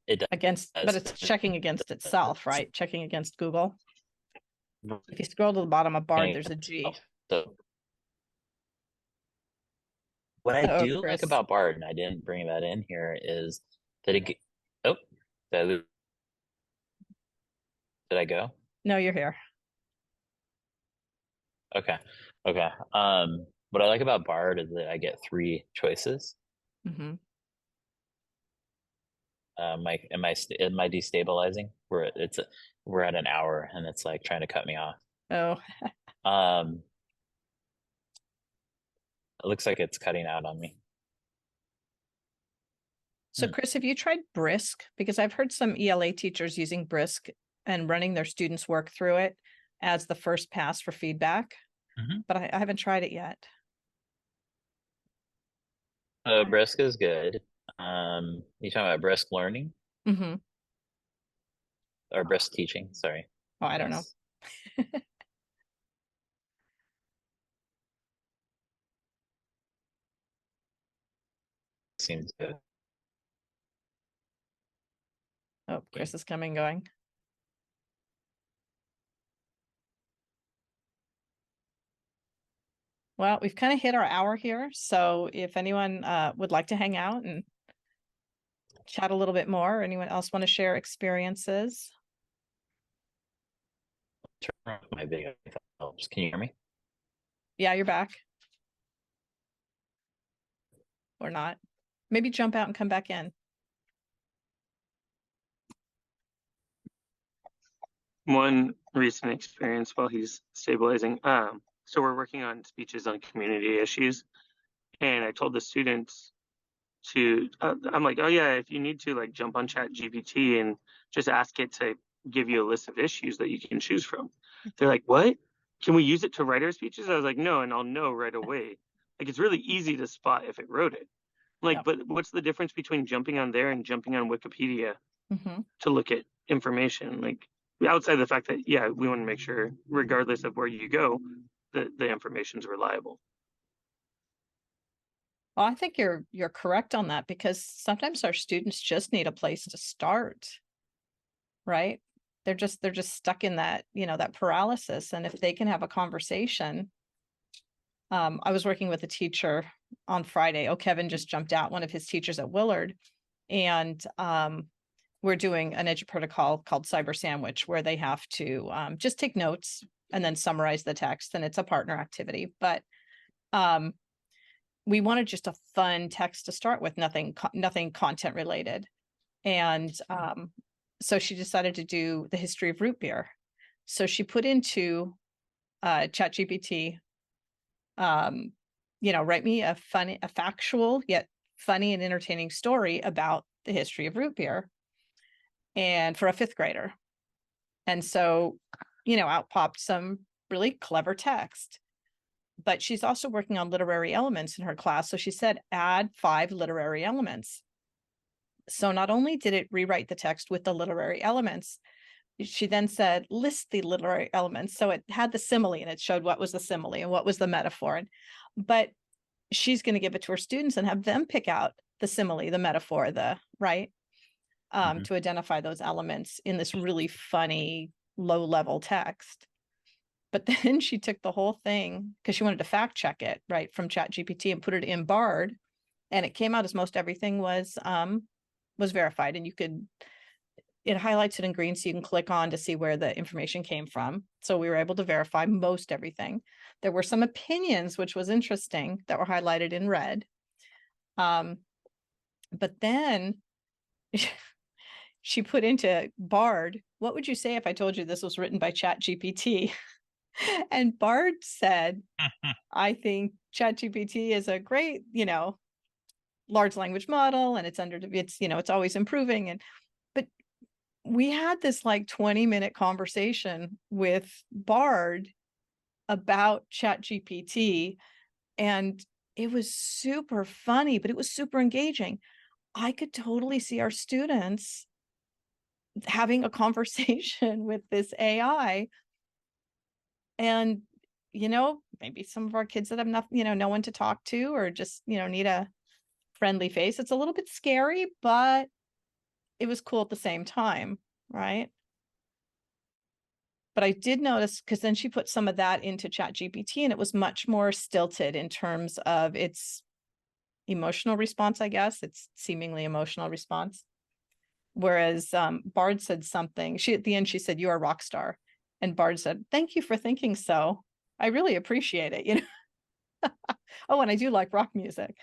It does. against, but it's checking against itself, right? Checking against Google. If you scroll to the bottom of Bard, there's a G. So what I Uh-oh, do like Chris. about Bard, and I didn't bring that in here, is that it. Oh, did I go? No, you're here. Okay. What I like about Bard is that I get 3 choices. Mm-hmm. Am I destabilizing? We're at an hour and it's like trying to cut me off. Oh, It looks like it's cutting out on me. so Chris, have you tried Brisk? Because I've heard some ELA teachers using Brisk and running their students' work through it as the first pass for feedback, but I haven't tried it yet. Brisk is good. You talking about Brisk learning Mm-hmm. or Brisk teaching? Sorry. Oh, I don't know. Seems good. Oh, Chris is coming, going. Well, we've kind of hit our hour here. So if anyone would like to hang out and chat a little bit more, or anyone else want to share experiences? Turn off my video. Can you hear me? Yeah, you're back. Or not. Maybe jump out and come back in. One recent experience while he's stabilizing. So we're working on speeches on community issues, and I told the students to, I'm like, oh yeah, if you need to, like, jump on Chat GPT and just ask it to give you a list of issues that you can choose from. They're like, what? Can we use it to write our speeches? I was like, no, and I'll know right away. Like, it's really easy to spot if it wrote it. Like, Yep. but what's the difference between jumping on there and jumping on Wikipedia Mm-hmm. to look at information? Like, outside the fact that, yeah, we want to make sure, regardless of where you go, that the information's reliable. Well, I think you're correct on that, because sometimes our students just need a place to start, right? They're just stuck in that, that paralysis. And if they can have a conversation. I was working with a teacher on Friday. Oh, Kevin just jumped out, one of his teachers at Willard. And we're doing an EduProtocol called Cyber Sandwich, where they have to just take notes and then summarize the text. And it's a partner activity. But we wanted just a fun text to start with, nothing content related. And so she decided to do the history of root beer. So she put into ChatGPT, write me a factual yet funny and entertaining story about the history of root beer, and for a fifth grader. And so, out popped some really clever text. But she's also working on literary elements in her class. So she said, add 5 literary elements. So not only did it rewrite the text with the literary elements, she then said, list the literary elements. So it had the simile and it showed what was the simile and what was the metaphor. But she's going to give it to her students and have them pick out the simile, the metaphor, to identify those elements in this really funny, low level text. But then she took the whole thing because she wanted to fact check it, right, from ChatGPT, and put it in Bard, and it came out as most everything was verified. And it highlights it in green, so you can click on to see where the information came from. So we were able to verify most everything. There were some opinions, which was interesting, that were highlighted in red. But then she put into Bard, what would you say if I told you this was written by ChatGPT? And Bard said, I think ChatGPT is a great, large language model, and it's always improving. But we had this like 20-minute conversation with Bard about ChatGPT, and it was super funny, but it was super engaging. I could totally see our students having a conversation with this AI. And, maybe some of our kids that have no one to talk to, or just, need a friendly face. It's a little bit scary, but it was cool at the same time, right? But I did notice, because then she put some of that into ChatGPT, and it was much more stilted in terms of its emotional response, I guess. It's seemingly emotional response. Whereas Bard said something, at the end, she said, "You are a rock star." And Bard said, "Thank you for thinking so. I really appreciate it." Oh, and I do like rock music,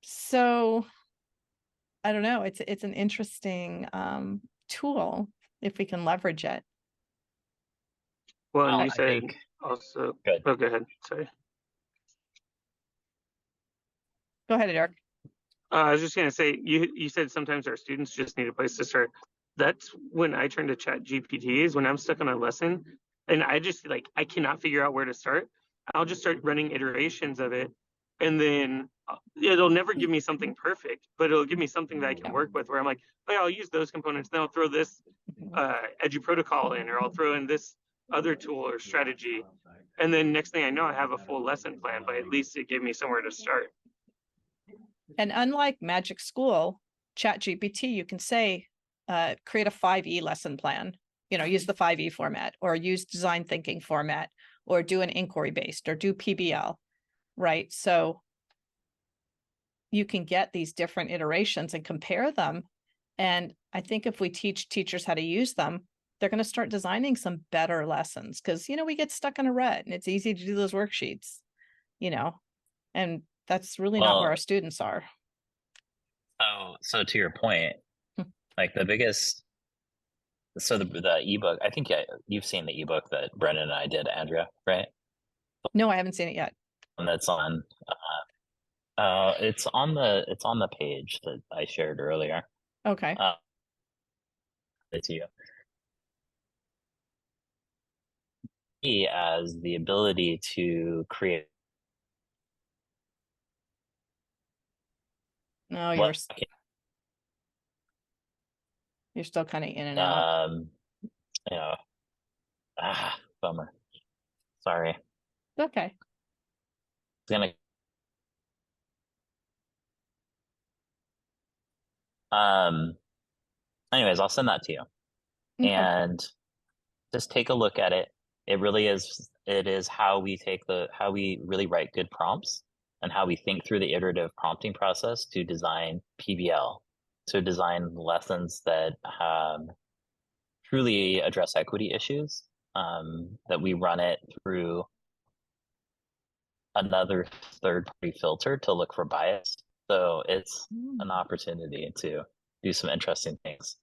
So I don't know. It's an interesting tool if we can leverage it. Well, and Well, you I said think- also, Good. oh, go ahead. Sorry. Go ahead, Eric. I was just gonna say, you said sometimes our students just need a place to start. That's when I turn to Chat GPTs when I'm stuck on a lesson and I just I cannot figure out where to start. I'll just start running iterations of it, and then it'll never give me something perfect, but it'll give me something that I can work with. Where I'm like, oh, yeah, I'll use those components. Then I'll throw this EduProtocol in, or I'll throw in this other tool or strategy, and then next thing I know, I have a full lesson plan. But at least it gave me somewhere to start. And unlike Magic School, ChatGPT, you can say, create a 5E lesson plan, use the 5E format, or use design thinking format, or do an inquiry based, or do PBL, right? So you can get these different iterations and compare them. And I think if we teach teachers how to use them, they're going to start designing some better lessons, because, we get stuck in a rut and it's easy to do those worksheets, and that's really not where Well- our students are. So to your point, like the biggest, so the ebook, I think you've seen the ebook that Brendan and I did, Andrea, right? No, I haven't seen it yet. And that's on, it's on the page that I shared earlier. Okay. To you. As the ability to create. No, You're still kind of in and out. Bummer. Sorry. Okay. It's gonna. Anyways, I'll send that to you, Okay. and just take a look at it. It is how we really write good prompts, and how we think through the iterative prompting process to design PBL, to design lessons that truly address equity issues, that we run it through another third-party filter to look for bias. So it's an opportunity to do some interesting things.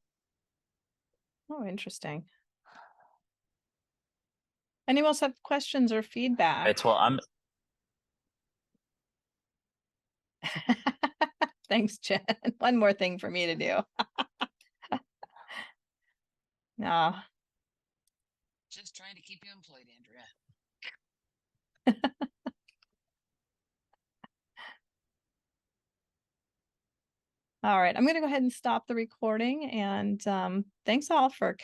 Oh, interesting. Anyone else have questions or feedback? Right, well, Thanks, Jen. One more thing for me to do. No. Just trying to keep you employed, Andrea. All right, I'm gonna go ahead and stop the recording, and thanks all for